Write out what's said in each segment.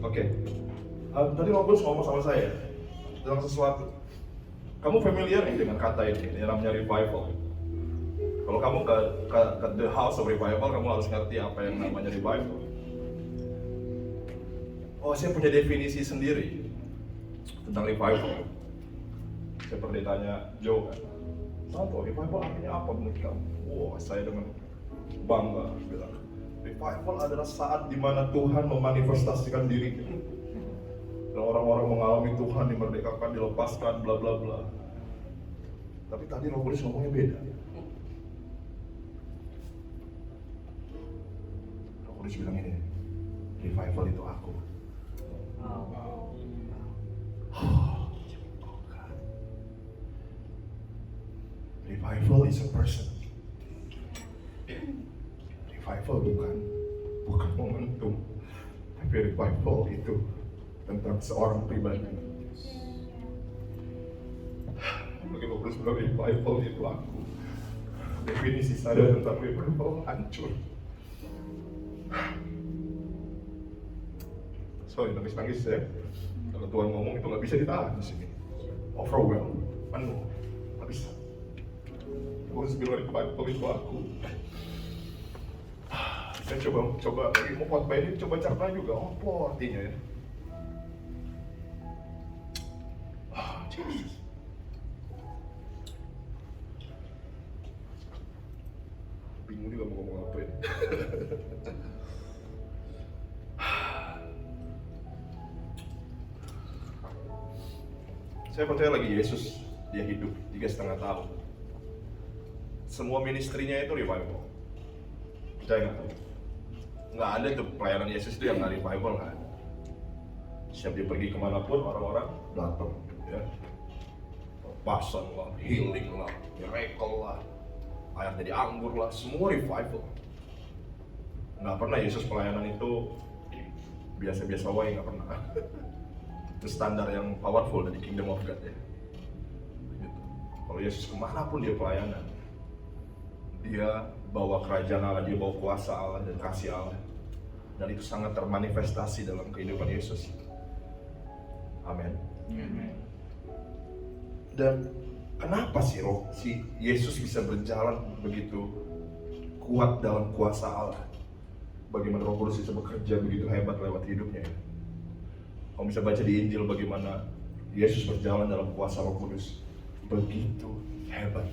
Oke. Tadi Rob Kudus ngomong sama saya tentang sesuatu. Kamu familiar nih dengan kata ini namanya revival. Kalau kamu ke The House of Revival, kamu harus ngerti apa yang namanya revival. Oh, saya punya definisi sendiri tentang revival. Saya pernah ditanya Joe kan, Santo, revival artinya apa menurut kamu? Wah, saya dengan bangga bilang, revival adalah saat dimana Tuhan memanifestasikan dirinya. Dan orang-orang mengalami Tuhan dimerdekakan, dilepaskan, bla bla bla. Tapi tadi Roh Kudus ngomongnya beda. Roh Kudus bilang ini, revival itu aku. Revival is a person. Revival bukan momentum, tapi revival itu tentang seorang pribadi. Bagi Roh Kudus bilang revival itu aku. Definisi saya tentang revival hancur. Sorry, nangis-nangis ya. Kalau Tuhan ngomong itu nggak bisa ditahan di sini. Overwhelmed, penuh, nggak bisa. Roh Kudus bilang revival itu aku. Saya coba lagi mau khotbah ini, coba cerna juga. Apa artinya ya? Jesus. Bingung juga mau ngomong apa ini. Saya percaya lagi Yesus, dia hidup 3,5 tahun. Semua ministrinya itu revival. Percaya nggak? Nggak ada tuh pelayanan Yesus itu yang nggak revival, nggak ada. Setiap dia pergi kemanapun orang-orang datang, ya. Passion lah, healing lah, miracle lah, air jadi anggur lah, semua revival. Nggak pernah Yesus pelayanan itu biasa-biasa wae, nggak pernah. Itu standar yang powerful dari Kingdom of God ya. Gitu. Kalau Yesus kemanapun dia pelayanan, dia bawa kerajaan Allah, dia bawa kuasa Allah dan kasih Allah, dan itu sangat termanifestasi dalam kehidupan Yesus. Amin. Dan kenapa sih si Yesus bisa berjalan begitu kuat dalam kuasa Allah? Bagaimana Roh Kudus bisa bekerja begitu hebat lewat hidupnya? Kamu bisa baca di Injil bagaimana Yesus berjalan dalam kuasa Roh Kudus, begitu hebat.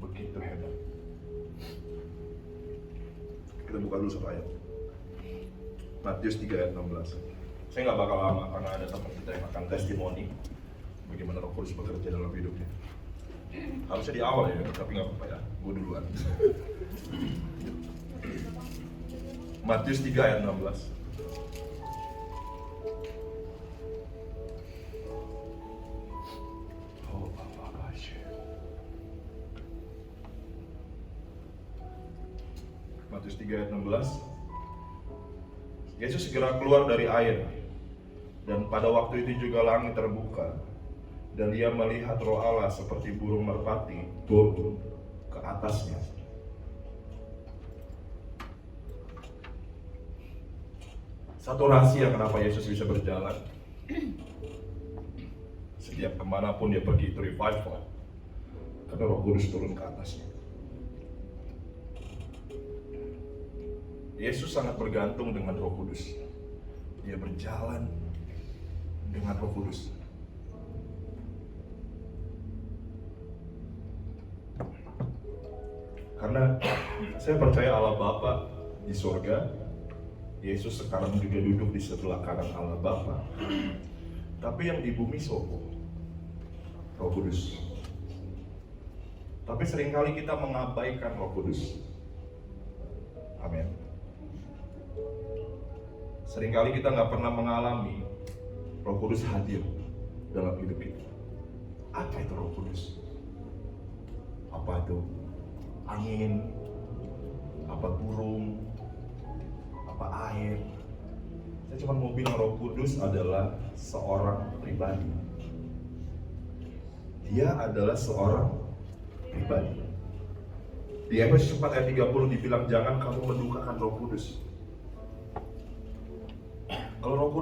Begitu hebat. Kita buka dulu satu ayat. Matius 3 ayat 16. Saya nggak bakal lama karena ada teman kita yang akan testimoni bagaimana Roh Kudus bekerja dalam hidupnya. Harusnya di awal ya, tapi nggak apa-apa ya. Gue duluan. Matius 3 ayat 16. Matius 3 ayat 16. Yesus segera keluar dari air, dan pada waktu itu juga langit terbuka, dan dia melihat Roh Allah seperti burung merpati turun ke atasnya. Satu rahasia kenapa Yesus bisa berjalan setiap kemanapun dia pergi itu revival, karena Roh Kudus turun ke atasnya. Yesus sangat bergantung dengan Roh Kudus. Dia berjalan dengan Roh Kudus. Karena saya percaya Allah Bapa di surga, Yesus sekarang juga duduk di sebelah kanan Allah Bapa. Tapi yang di bumi sopo? Roh Kudus. Tapi seringkali kita mengabaikan Roh Kudus. Amin. Seringkali kita nggak pernah mengalami Roh Kudus hadir dalam hidup kita. Apa itu Roh Kudus? Apa itu angin? Apa burung? Apa air? Saya cuma mau bilang Roh Kudus adalah seorang pribadi. Dia adalah seorang pribadi. Di Efesus 4 ayat 30 dibilang jangan kamu mendukakan Roh Kudus.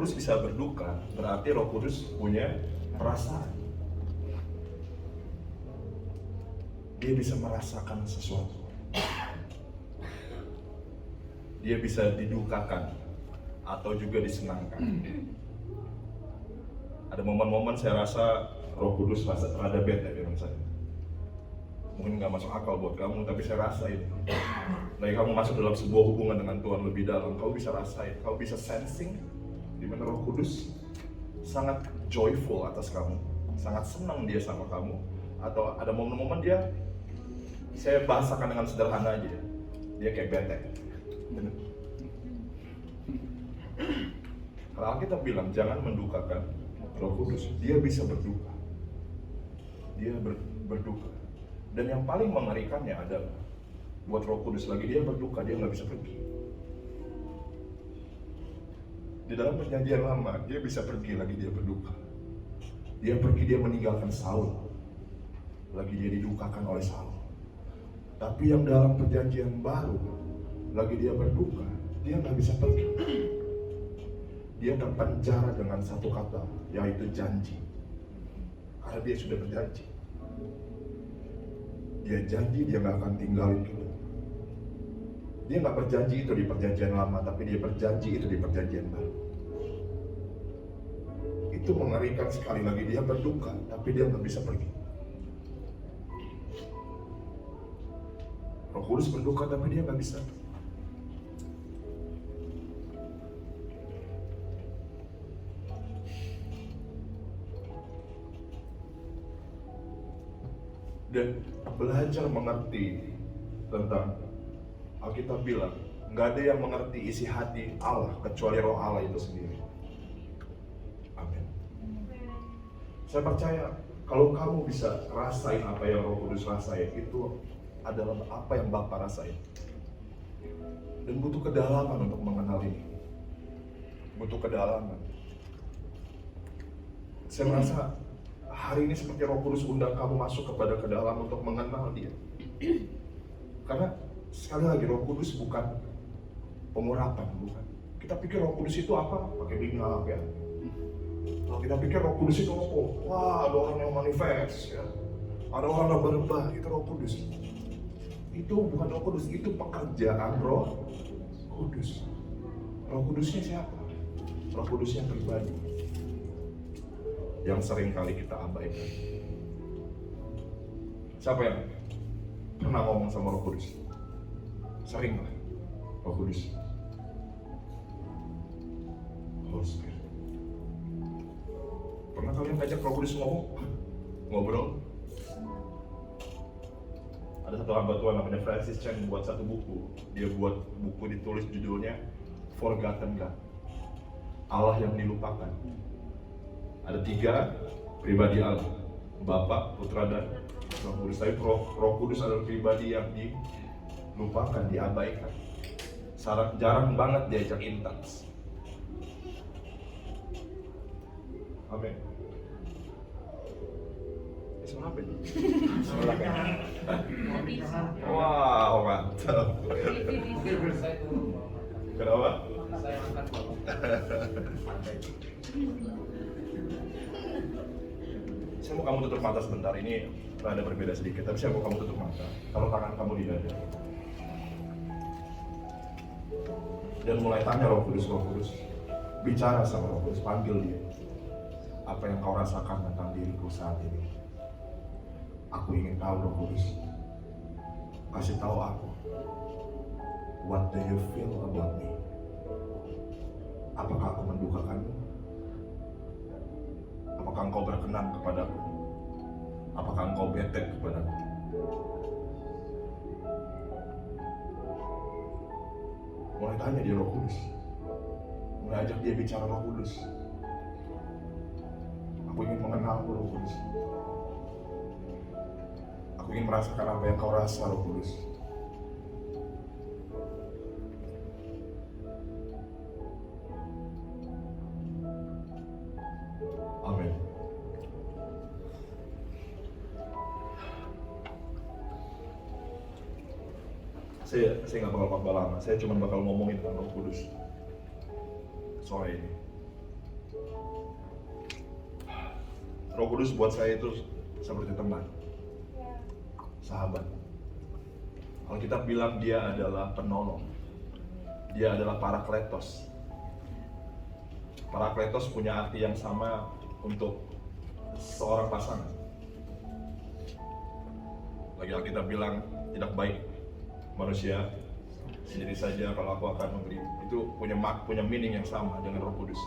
Kudus bisa berduka, berarti Roh Kudus punya perasaan. Dia bisa merasakan sesuatu. Dia bisa didukakan atau juga disenangkan. Ada momen-momen saya rasa Roh Kudus rada bete dengan saya. Mungkin nggak masuk akal buat kamu, tapi saya rasain. Lagi kamu masuk dalam sebuah hubungan dengan Tuhan lebih dalam, kamu bisa rasain, kamu bisa sensing di mana Roh Kudus sangat joyful atas kamu, sangat senang dia sama kamu. Atau ada momen-momen dia, saya bahasakan dengan sederhana aja, dia kayak bete. Kalau kita bilang jangan mendukakan Roh Kudus, dia bisa berduka. Dia berduka. Dan yang paling mengerikannya adalah buat Roh Kudus lagi dia berduka, dia nggak bisa pergi. Di dalam perjanjian lama dia bisa pergi, lagi dia berduka. Dia pergi, dia meninggalkan Saul, lagi dia didukakan oleh Saul. Tapi yang dalam perjanjian baru, lagi dia berduka, dia nggak bisa pergi. Dia terpenjara dengan satu kata, yaitu janji. Karena dia sudah berjanji. Dia janji dia nggak akan tinggalin kita. Dia nggak berjanji itu di perjanjian lama, tapi dia berjanji itu di perjanjian baru. Itu mengerikan sekali, lagi dia berduka, tapi dia nggak bisa pergi. Roh Kudus berduka, tapi dia nggak bisa. Dan belajar mengerti tentang Alkitab bilang, nggak ada yang mengerti isi hati Allah kecuali Roh Allah itu sendiri. Amin. Saya percaya kalau kamu bisa rasain apa yang Roh Kudus rasain, itu adalah apa yang Bapa rasain. Dan butuh kedalaman untuk mengenal ini. Butuh kedalaman. Saya merasa hari ini seperti Roh Kudus undang kamu masuk kepada kedalam untuk mengenal Dia. Karena sekali lagi Roh Kudus bukan pengurapan, bukan. Kita pikir Roh Kudus itu apa? Pakai minyak ya. Kalau kita pikir Roh Kudus itu apa? Wah, ada orang yang manifest ya. Ada orang yang berubah, itu Roh Kudus. Itu bukan Roh Kudus, itu pekerjaan Roh Kudus. Roh Kudusnya siapa? Roh Kudusnya pribadi. Yang sering kali kita abaikan. Siapa yang pernah ngomong sama Roh Kudus? Sering lah, Roh Kudus. Holy Spirit. Pernah kalian ngajak Roh Kudus ngobrol? Ada satu hamba Tuhan namanya Francis Chan buat satu buku. Dia buat buku ditulis judulnya Forgotten God. Allah yang dilupakan. Ada 3 pribadi Allah, Bapa, Putra, dan Roh Kudus. Tapi Roh Kudus adalah pribadi yang dilupakan, diabaikan. Jarang banget diajak intens. Amin. Apa ini? Wow, mantap. Kenapa? Saya mau kamu tutup mata sebentar, ini rada berbeda sedikit, tapi saya mau kamu tutup mata. Kalau tangan kamu di dada. Dan mulai tanya Roh Kudus, bicara sama Roh Kudus, panggil dia. Apa yang kau rasakan tentang diriku saat ini? Aku ingin tahu, Roh Kudus. Kasih tahu aku. What do you feel about me? Apakah aku mendukakanmu? Apakah engkau berkenan kepadaku? Apakah engkau bete kepadaku? Mulai tanya dia Roh Kudus. Mulai ajak dia bicara Roh Kudus. Aku ingin mengenalmu, Roh Kudus. Aku ingin merasakan apa yang kau rasa, Roh Kudus. Amin. Saya nggak bakal lama. Saya cuma bakal ngomongin tentang Roh Kudus sore ini. Roh Kudus buat saya itu seperti teman, sahabat. Kalau kita bilang dia adalah penolong, dia adalah parakletos. Parakletos punya arti yang sama untuk seorang pasangan. Lagi kita bilang tidak baik manusia sendiri saja kalau aku akan memberi, itu punya meaning yang sama dengan Roh Kudus.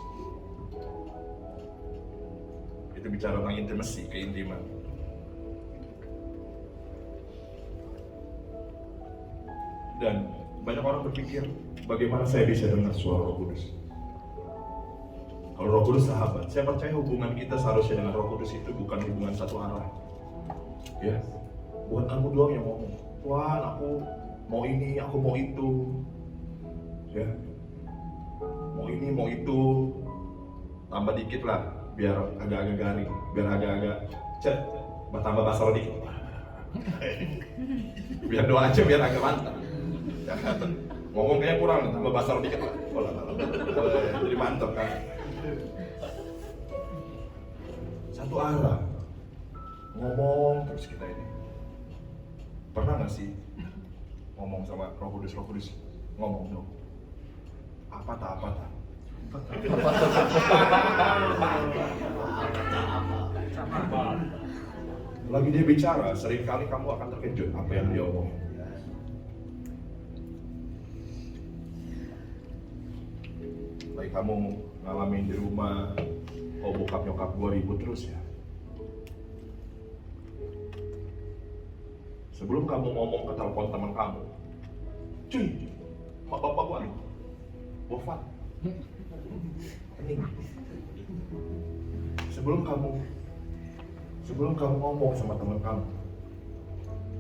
Itu bicara tentang intimacy, keintiman. Dan banyak orang berpikir, bagaimana saya bisa dengar suara Roh Kudus? Kalau Roh Kudus sahabat, saya percaya hubungan kita seharusnya dengan Roh Kudus itu bukan hubungan satu arah. Ya, bukan kamu doang yang ngomong, Tuhan aku mau ini, aku mau itu. Ya, mau ini, mau itu. Tambah dikit lah, biar agak-agak garing, biar agak-agak tambah basah dikit. Biar doa aja, biar agak mantap. Ya, ngomong kayaknya kurang, tambah basah dikit lah. Jadi mantap kan. Satu arah, ngomong terus kita ini. Pernah gak sih ngomong sama Roh Kudus, ngomong dong. Apa tak? Lagi dia bicara, seringkali kamu akan terkejut apa yang dia omong. Lagi kamu ngalamin di rumah, bokap nyokap gue ribut terus ya. Sebelum kamu ngomong ke telepon teman kamu, cuy, mak bapak gue wafat. Sebelum kamu ngomong sama teman kamu,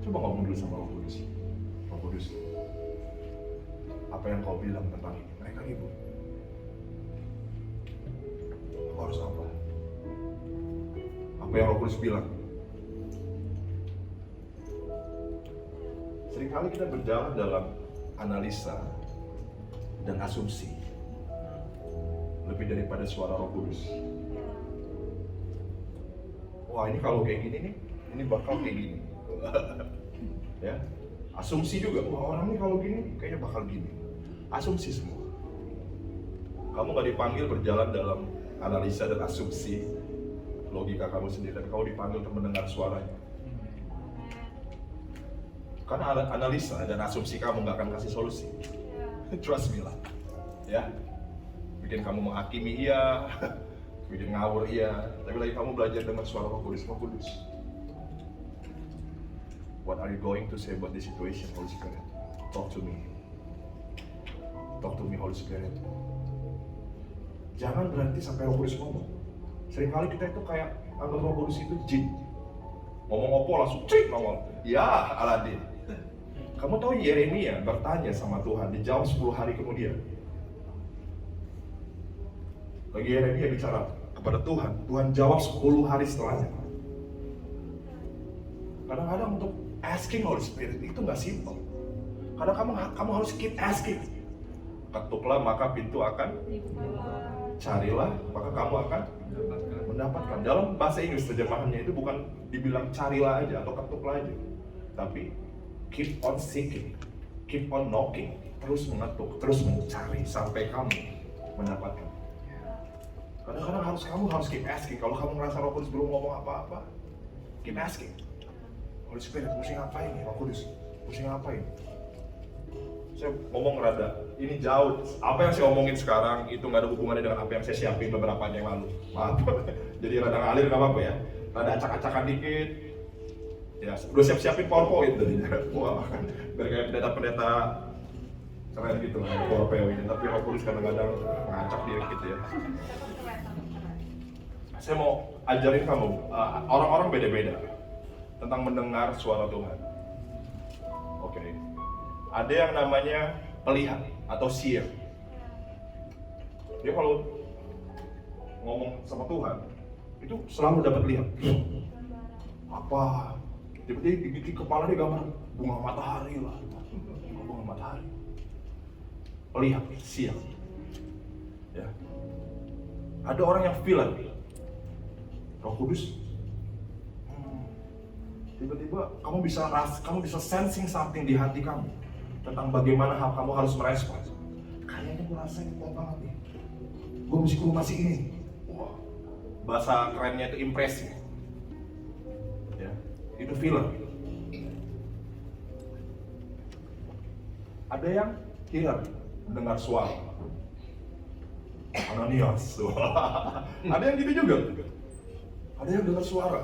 coba ngomong dulu sama Roh Kudus. Apa yang kau bilang tentang ini? Mereka ribut. Aku harus apa? Apa yang Roh Kudus bilang? Seringkali kita berjalan dalam analisa dan asumsi lebih daripada suara Roh Kudus. Wah, ini kalau kayak gini nih, ini bakal kayak gini. Ya, asumsi juga. Wah, orang ini kalau gini, kayaknya bakal gini. Asumsi semua. Kamu nggak dipanggil berjalan dalam analisa dan asumsi logika kamu sendiri, dan kamu dipanggil untuk mendengar suaranya. Karena analisa dan asumsi kamu nggak akan kasih solusi. Trust me lah, ya. Bikin kamu menghakimi iya, bikin ngawur iya. Tapi lagi kamu belajar dengar suara Roh Kudus. What are you going to say about this situation, Holy Spirit? Talk to me, Holy Spirit. Jangan berhenti sampai Roh Kudus ngomong. Seringkali kita itu kayak anggap Roh Kudus itu jin. Ngomong apa langsung cik ngomong. Ya, Aladin. Kamu tahu Yeremia bertanya sama Tuhan, dijawab 10 hari kemudian. Lagi Yeremia bicara kepada Tuhan, Tuhan jawab 10 hari setelahnya. Kadang-kadang untuk asking Holy Spirit itu nggak simple. Kadang kamu harus keep asking. Ketuklah maka pintu akan, carilah maka kamu akan mendapatkan. Dalam bahasa Inggris terjemahannya itu bukan dibilang carilah aja atau ketuklah aja, tapi keep on seeking, keep on knocking, terus mengetuk, terus mencari sampai kamu mendapatkan. Kadang-kadang kamu harus keep asking. Kalau kamu ngerasa Roh Kudus belum ngomong apa-apa, keep asking. Holy Spirit, mesti ngapain nih Roh Kudus? Mesti ngapain? Saya ngomong rada, ini jauh. Apa yang saya omongin sekarang itu nggak ada hubungannya dengan apa yang saya siapin beberapa hari yang lalu. Maaf, jadi rada ngalir nggak apa-apa ya. Rada acak-acakan dikit. Ya, udah siap-siapin PowerPoint tadi. Wah, biar kayak pendeta-pendeta keren gitu lah, PowerPoint. Tapi Roh Kudus kadang-kadang ngacak diri gitu ya. Saya mau ajarin kamu, orang-orang beda-beda tentang mendengar suara Tuhan. Oke. Ada yang namanya pelihat atau seer. Dia kalau ngomong sama Tuhan, itu selalu dapat lihat. Apa? Tiba-tiba di kepala dia gambar bunga matahari lah. Bunga matahari. Pelihat, seer. Ya. Ada orang yang feel Roh Kudus. Tiba-tiba kamu bisa sensing something di hati kamu tentang bagaimana kamu harus merespon. Kayaknya gue rasanya kuat banget nih. Gue mesti ke rumah si ini. Wah, bahasa kerennya itu impresi. Ya, itu feeler. Ada yang hearer, mendengar suara. Ananias. Ada yang gitu juga. Ada yang dengar suara.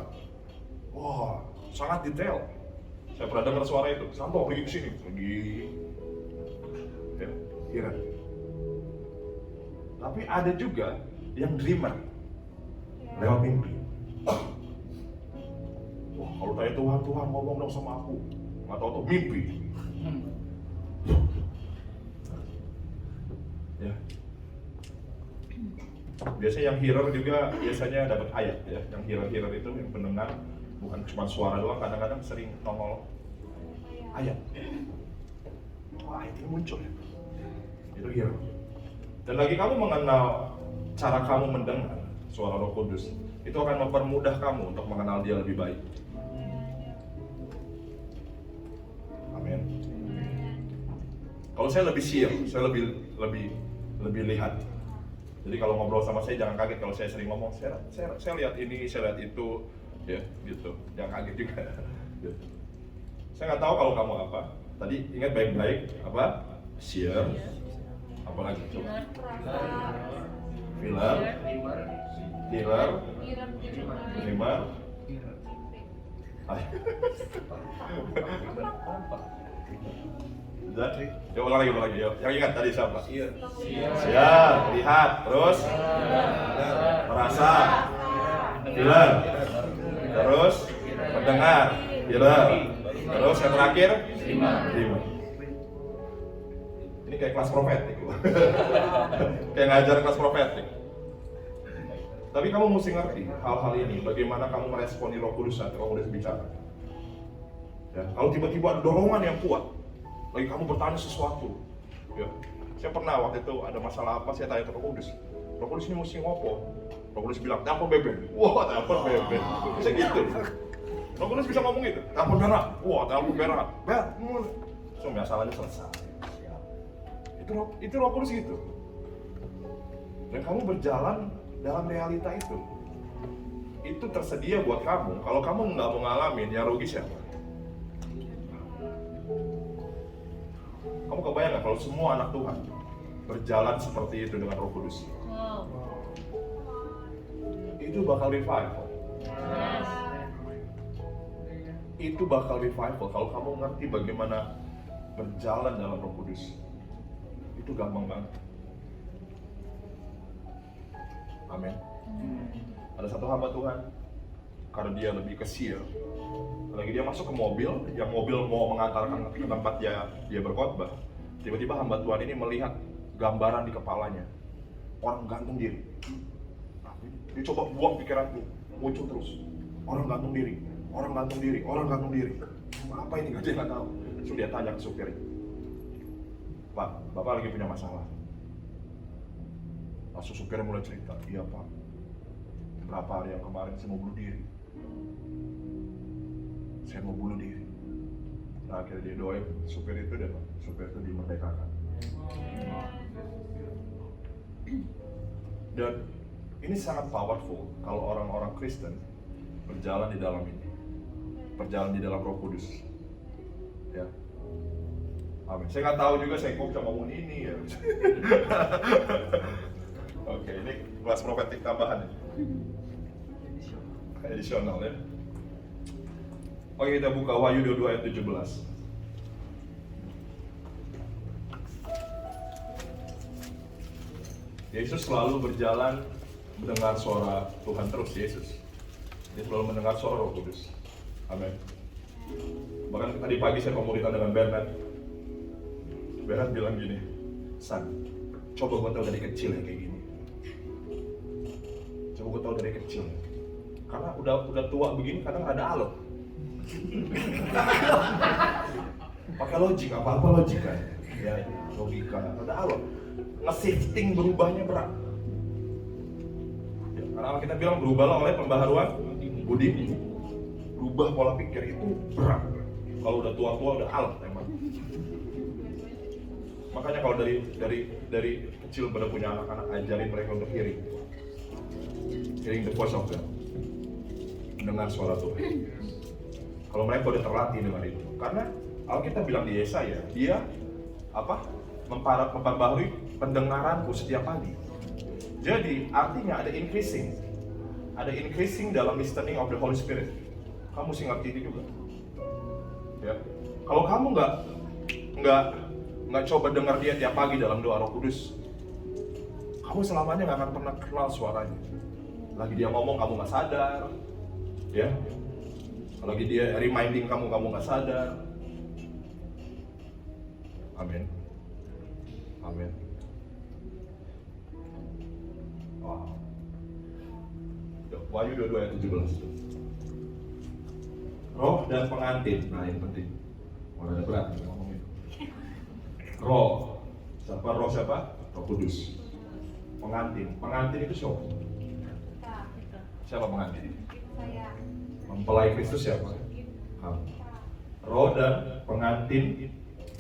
Wah, sangat detail. Saya pernah dengar suara itu. Santo pergi ke sini, pergi. Ya, hearer. Tapi ada juga yang dreamer, lewat mimpi. Wah, kalau tanya Tuhan ngomong dong sama aku. Nggak tahu tuh mimpi. Ya. Biasanya yang hearer juga biasanya dapat ayat ya. Yang hearer itu yang pendengar, bukan cuma suara doang, kadang-kadang sering nongol ayat. Wah, ayat ini muncul ya. Itu hearer. Dan lagi kamu mengenal cara kamu mendengar suara Roh Kudus, itu akan mempermudah kamu untuk mengenal Dia lebih baik. Amin. Kalau saya lebih share, saya lebih lihat. Jadi kalau ngobrol sama saya jangan kaget kalau saya sering ngomong, saya lihat ini, saya lihat itu, ya gitu. Jangan kaget juga. Gitu. Saya nggak tahu kalau kamu apa. Tadi ingat baik-baik apa? Share. Apa lagi coba? Feeler, hearer, dreamer. Yuk ulang lagi yuk. Yang ingat tadi siapa? Siar, lihat, terus merasa, feeler, terus mendengar, hearer, terus yang terakhir dreamer. Ini kayak kelas profetik. Kayak ngajar kelas profetik. Tapi kamu mesti ngerti hal-hal ini, bagaimana kamu meresponi Roh Kudus saat Roh Kudus bicara. Ya, kalau tiba-tiba ada dorongan yang kuat, lagi kamu bertanya sesuatu. Ya, saya pernah waktu itu ada masalah apa, saya tanya ke Roh Kudus. Roh Kudus ini mesti ngopo. Roh Kudus bilang, telepon beben. Wah, telepon beben. Bisa gitu. Roh Kudus bisa ngomong gitu. Telepon berak. Wah, telepon berak. So, masalahnya selesai. Itu Roh Kudus gitu. Dan kamu berjalan dalam realita itu. Itu tersedia buat kamu. Kalau kamu nggak mau ngalamin, yang rugi siapa? Kamu kebayang nggak kalau semua anak Tuhan berjalan seperti itu dengan Roh Kudus? Itu bakal revival. Itu bakal revival kalau kamu ngerti bagaimana berjalan dalam Roh Kudus. Itu gampang banget. Amin. Ada satu hamba Tuhan, karena dia lebih kecil, lagi dia masuk ke mobil, yang mobil mau mengantarkan ke tempat dia berkhotbah. Tiba-tiba hamba Tuhan ini melihat gambaran di kepalanya, orang gantung diri. Dia coba buang pikiranku, muncul terus. Orang gantung diri, orang gantung diri, orang gantung diri. Apa ini? Dia nggak tahu. Terus dia tanya ke supir, Pak, Bapak lagi punya masalah. Langsung supirnya mulai cerita, iya Pak, berapa hari yang kemarin saya mau bunuh diri. Saya mau bunuh diri. Nah, akhirnya dia doain supir itu dan supir itu dimerdekakan. Dan ini sangat powerful kalau orang-orang Kristen berjalan di dalam ini, berjalan di dalam Roh Kudus. Ya. Amin. Saya nggak tahu juga saya kok bisa ngomong ini ya. Oke, ini kelas profetik tambahan ya. Edisional ya. Oke, kita buka Wahyu 22 ayat 17. Yesus selalu berjalan mendengar suara Tuhan terus, Yesus. Dia selalu mendengar suara Roh Kudus. Amin. Bahkan tadi pagi saya komunikasi dengan Bernard. Bernard bilang gini, San, coba gue tahu dari kecil ya kayak gini. Coba gue tahu dari kecil. Karena udah tua begini kadang ada alot. Pakai logik, apa-apa logika. Ya, logika, ada alot. Nge-shifting berubahnya berat. Karena kita bilang berubahlah oleh pembaharuan budi. Rubah pola pikir itu berat. Kalau udah tua-tua udah alat emang. Makanya kalau dari kecil pada punya anak-anak, ajarin mereka untuk hearing the voice of God, mendengar suara Tuhan. Kalau mereka udah terlatih dengan itu, karena Alkitab bilang di Yesaya, dia memperbaharui pendengaranku setiap pagi. Jadi artinya ada increasing dalam listening of the Holy Spirit. Kamu mesti ngerti itu juga. Ya, kalau kamu nggak coba dengar dia tiap pagi dalam doa Roh Kudus, kamu selamanya nggak akan pernah kenal suaranya. Lagi dia ngomong kamu nggak sadar, ya. Lagi dia reminding kamu nggak sadar. Amin. Amin. Wow. Wahyu 22 ayat 17. Roh dan pengantin, nah ini penting. Ada berat ngomongin. Roh, siapa? Roh Kudus. Pengantin itu siapa? Siapa pengantin? Saya. Mempelai Kristus siapa? Kamu. Roh dan pengantin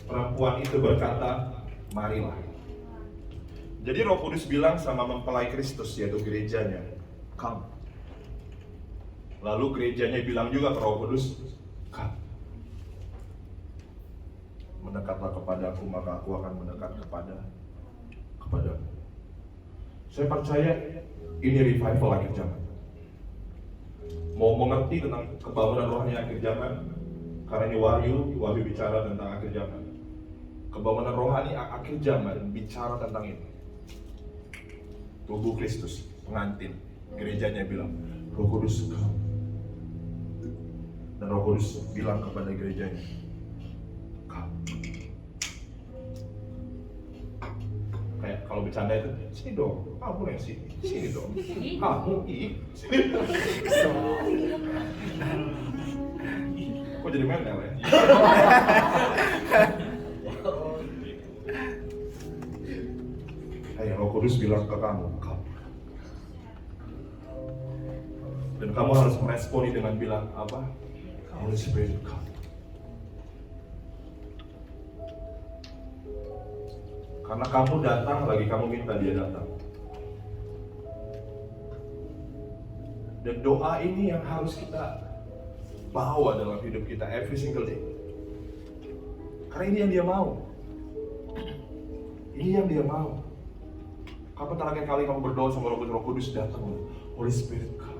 perempuan itu berkata, marilah. Jadi Roh Kudus bilang sama mempelai Kristus, yaitu gerejanya, come. Lalu gerejanya bilang juga ke Roh Kudus, come. Mendekatlah kepadaku, maka aku akan mendekat kepadamu. Saya percaya ini revival akhir zaman. Mau mengerti tentang kebangunan rohani akhir zaman, karena ini Wahyu bicara tentang akhir zaman. Kebangunan rohani akhir zaman bicara tentang ini. Tubuh Kristus, pengantin, gerejanya bilang, Roh Kudus come. Dan Roh Kudus bilang kepada gerejanya, come. Kayak kalau bercanda itu, sini dong, kamu yang sini dong, kamu sini. Kok jadi mental ya? Roh Kudus bilang ke kamu, come. Dan kamu harus meresponi dengan bilang apa? Holy Spirit, come. Karena kamu datang, lagi kamu minta dia datang. Dan doa ini yang harus kita bawa dalam hidup kita every single day. Karena ini yang dia mau. Ini yang dia mau. Kapan terakhir kali kamu berdoa sama Roh Kudus datang? Holy Spirit, come.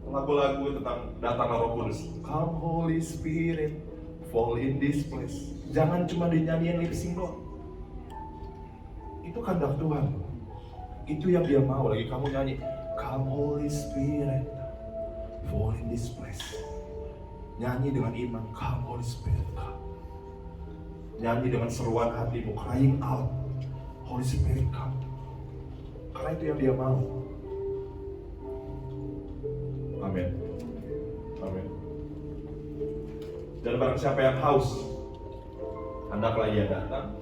Lagu-lagu tentang datanglah Roh Kudus. Come Holy Spirit, fall in this place. Jangan cuma dinyanyiin lip sync doang. Itu kehendak Tuhan. Itu yang dia mau. Lagi kamu nyanyi, come Holy Spirit, fall in this place. Nyanyi dengan iman, come Holy Spirit, come. Nyanyi dengan seruan hatimu, crying out, Holy Spirit come. Karena itu yang dia mau. Amin. Amin. Dan barang siapa yang haus, hendaklah ia datang.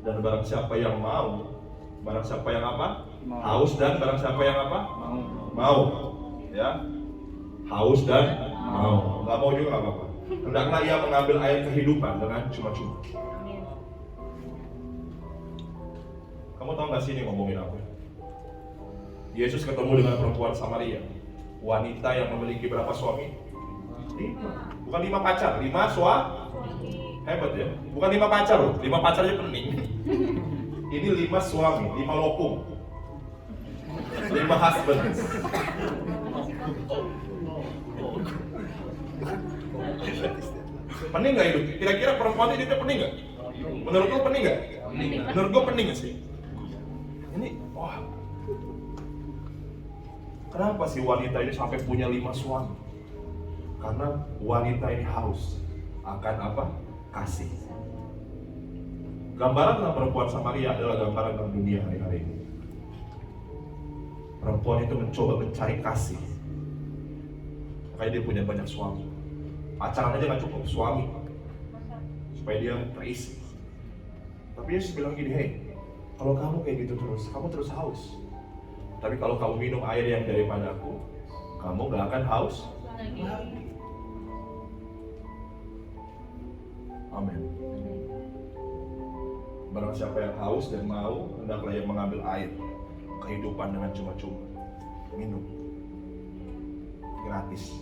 Dan barang siapa yang mau, barang siapa yang apa? Haus, dan barang siapa yang apa? Mau. Ya. Haus dan mau. Gak mau juga gak apa-apa. Hendaklah ia mengambil air kehidupan dengan cuma-cuma. Kamu tahu gak sih ini ngomongin apa? Yesus ketemu dengan perempuan Samaria, wanita yang memiliki berapa suami? 5. Bukan 5 pacar, 5 suami. Hebat ya, bukan 5 pacar loh, 5 pacar aja pening. Ini 5 suami, 5 lopung, 5 husband. Pening gak hidup? Kira-kira perempuan hidupnya pening gak? Menurut lo pening gak? Menurut gue pening gak sih? Ini, wah. Kenapa sih wanita ini sampai punya 5 suami? Karena wanita ini haus akan apa? Kasih. Gambaran tentang perempuan Samaria adalah gambaran tentang dunia hari-hari ini. Perempuan itu mencoba mencari kasih. Makanya dia punya banyak suami. Pacaran aja gak cukup, suami. Supaya dia terisi. Tapi Yesus bilang gini, hey, Kalau kamu kayak gitu terus, kamu terus haus. Tapi kalau kamu minum air yang daripada aku, kamu gak akan haus lagi. Amin. Barang siapa yang haus dan mau, hendaklah ia mengambil air kehidupan dengan cuma-cuma. Minum. Gratis.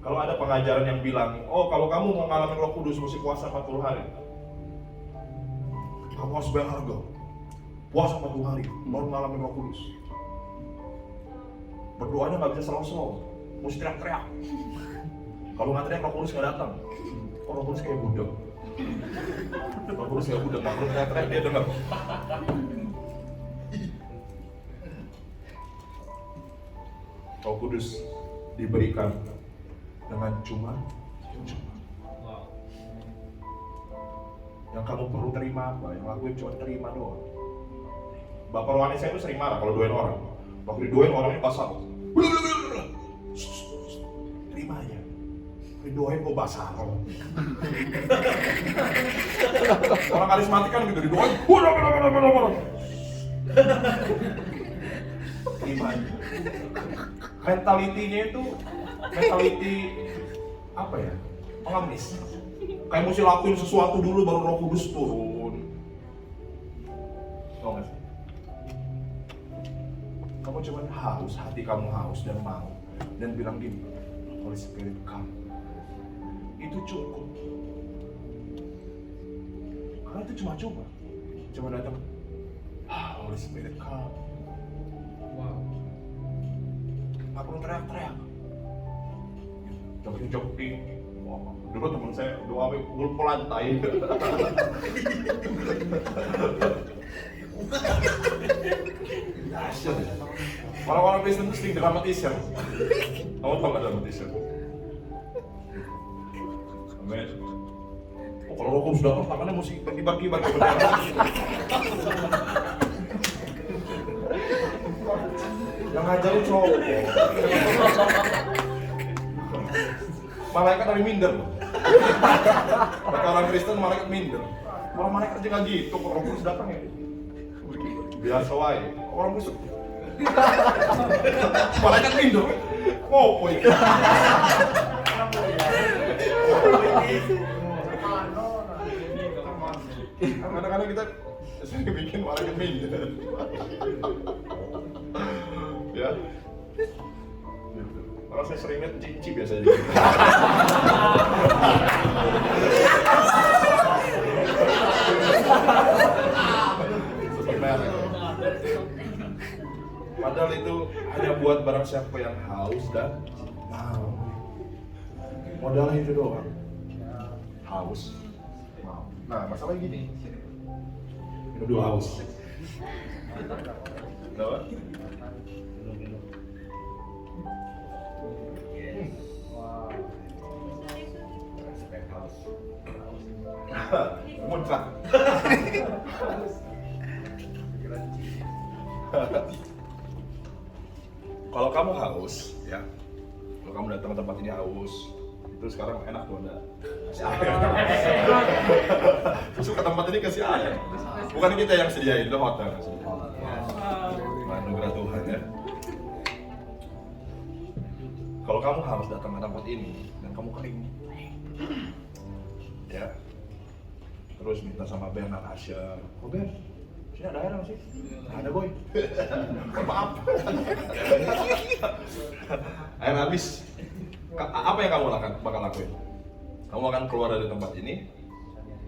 Kalau ada pengajaran yang bilang, oh kalau kamu mau ngalamin Roh Kudus mesti puasa 40 hari. Kamu harus bayar harga. Puasa 40 hari, baru ngalamin Roh Kudus. Berdoanya nggak bisa slow-slow, mesti teriak-teriak. Kalau nggak teriak, Roh Kudus nggak datang. Oh, Roh Kudus kayak budak. Roh Kudus kayak budak, nggak perlu teriak-teriak, dia dengar. Roh Kudus diberikan dengan cuma. Yang kamu perlu terima apa? Yang lakuin cuma terima doang. Bapak rohani saya itu sering marah kalau doain orang. Waktu didoain orangnya basah. Terima aja. Didoain kok basah. Orang karismatik kan gitu didoain. Terima aja. Mentalitinya itu mentality apa ya? Pengemis. Kayak mesti lakuin sesuatu dulu baru Roh Kudus turun. Tau gak sih? Kamu cuma haus, hati kamu haus dan mau. Dan bilang gini, Holy Spirit come. Itu cukup. Karena itu cuma-cuma. Cuma datang, Holy Spirit come. Wow. Gak perlu teriak-teriak. Jogging-jogging. Dulu teman saya doa ngumpul lantai. Dahsyat ya. Orang-orang Kristen itu sering dramatisir. Kamu tau gak dramatisir? Amin. Oh, kalau Roh Kudus datang tangannya mesti kibar-kibar ke bendera. Yang ngajarin cowok. Malaikat tapi minder. Kata orang Kristen malaikat minder. Orang malaikat aja nggak gitu, kok Roh Kudus datang ya. Biasa wae. Orang Kristen. Malaikat minder. Oh, poin. Kadang-kadang kita sering bikin malaikat minder. Ya. Kalau saya sering lihat cici biasanya gitu. Sebenarnya. Padahal itu hanya buat barang siapa yang haus dan mau. Modalnya itu doang. Haus, mau. Nah, masalahnya gini. Minum dulu haus. Kenapa? Muncrat. Kalau kamu haus, ya, kalau kamu datang ke tempat ini haus, itu sekarang enak tuh ada kasih air. Masuk ke tempat ini kasih air. Bukan kita yang sediain, itu hotel. Anugerah Tuhan ya. Kalau kamu harus datang ke tempat ini dan kamu kering, ya, terus minta sama Bernard Asher, oh Ben, sini ada air nggak sih? Nggak ada boy. Maaf. Air habis. Apa yang kamu bakal lakuin? Kamu akan keluar dari tempat ini,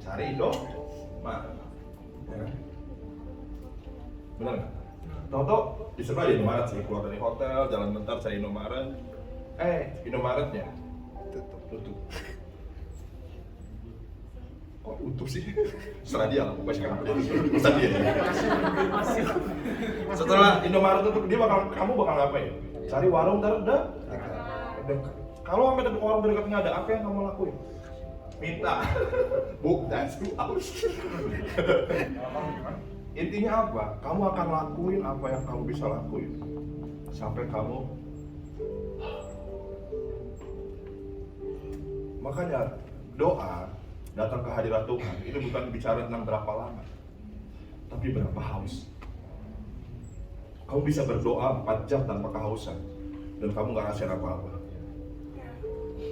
cari Indomaret, ya kan? Benar nggak? Toto disuruh aja Indomaret sih, keluar dari hotel, jalan bentar cari Indomaret. Indomaretnya tutup. Kok utuh sih? Serah dia lah, pokoknya sekarang pesan dia. Setelah Indomaret tutup, kamu bakal ngapain? Cari warung terdekat. Kalau sampai warung terdekat nggak ada, apa yang kamu lakuin? Minta. That's too out. Intinya apa? Kamu akan lakuin apa yang kamu bisa lakuin sampai kamu. Makanya doa datang ke hadirat Tuhan itu bukan bicara tentang berapa lama, tapi tapi berapa haus. Kamu bisa berdoa 4 jam tanpa kehausan dan kamu gak rasain apa-apa.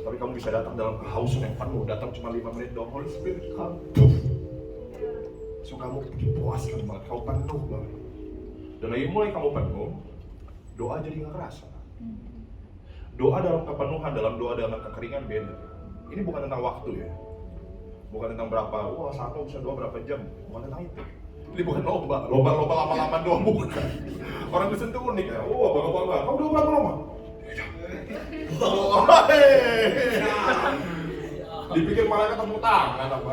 Tapi kamu bisa datang dalam kehausan yang penuh, datang cuma 5 menit doang, Holy Spirit come. So kamu dipuaskan banget, kamu penuh banget. Dan lagi mulai kamu penuh, doa jadi gak kerasa. Doa dalam kepenuhan, dalam doa dalam kekeringan beda. Ini bukan tentang waktu ya. Bukan tentang berapa, wah satu bisa doa berapa jam. Bukan tentang itu. Ini bukan lomba lama-lama doa, bukan. Orang Kristen tuh unik ya, bangga-bangga. Kamu doa berapa lama? Dipikir malaikat tepuk tangan apa?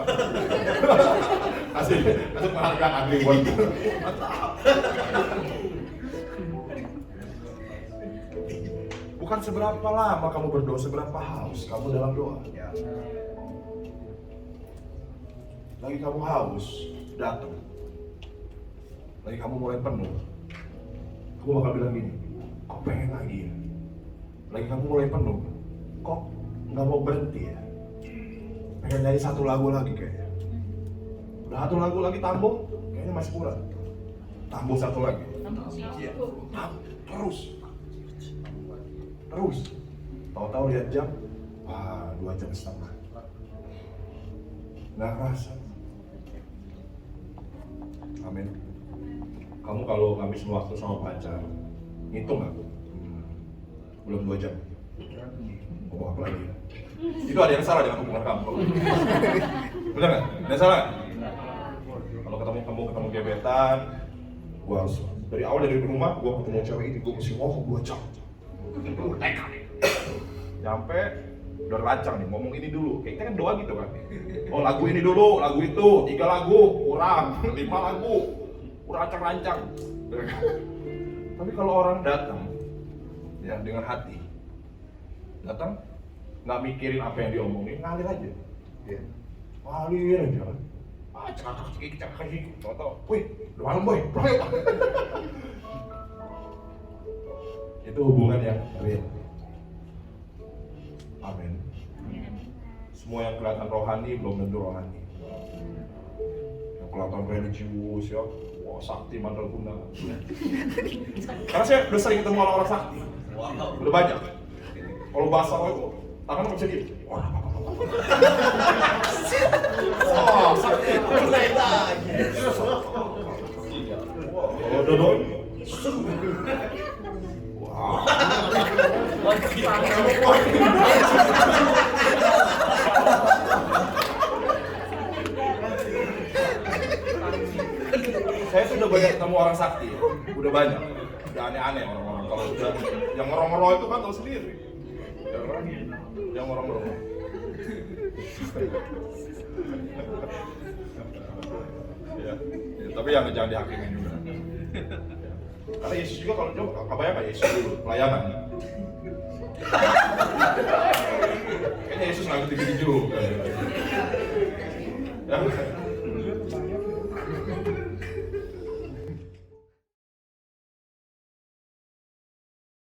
Kasih penghargaan Andri buat. Bukan seberapa lama kamu berdoa, seberapa haus kamu dalam doa. Lagi kamu haus, datang. Lagi kamu mulai penuh, kamu bakal bilang gini, kok pengen lagi ya? Lagi kamu mulai penuh, kok nggak mau berhenti ya? Pengen nyanyi satu lagu lagi kayaknya. Udah satu lagu lagi tambung, kayaknya masih kurang. Tambung satu lagi. Terus. Tahu-tahu lihat jam, 2 jam setengah. Nggak kerasa. Amin. Kamu kalau ngabisin waktu sama pacar, ngitung nggak? Belum 2 jam. Ngomong apa lagi? Itu ada yang salah dengan hubungan kamu. Bener nggak? Ada yang salah? Kalau ketemu gebetan, gua harus dari awal dari rumah, gua ketemu cewek ini, gua mesti ngomong 2 jam. Nyampe udah rancang nih, ngomong ini dulu. Kayak kita kan doa gitu kan. Oh lagu ini dulu, lagu itu, 3 lagu, kurang, 5 lagu, rancang-rancang. Tapi kalau orang datang, ya dengan hati, datang, nggak mikirin apa yang diomongin, ngalir aja. Ya. Ngalir aja kan. Cakak-cakik, tau-tau, wih, udah malam boy, bro. Itu hubungan yang real. Amin. Semua yang kelihatan rohani belum tentu rohani. Yang kelihatan religius ya, wah sakti mandal guna. Karena saya udah sering ketemu orang-orang sakti. Udah banyak. Kalau bahasa roh itu tangan nggak bisa diem. Wah, sakti. Kalau dodol. Saya sudah banyak ketemu orang sakti, udah banyak, udah aneh-aneh orang-orang. Kalau udah yang ngerong-ngerong itu kan tahu sendiri, yang ngerong-ngerong. Ya, tapi jangan dihakimin juga. Karena Yesus juga kalau jawab, kebayang Yesus dulu pelayanan. Kayaknya Yesus nggak ngerti juga.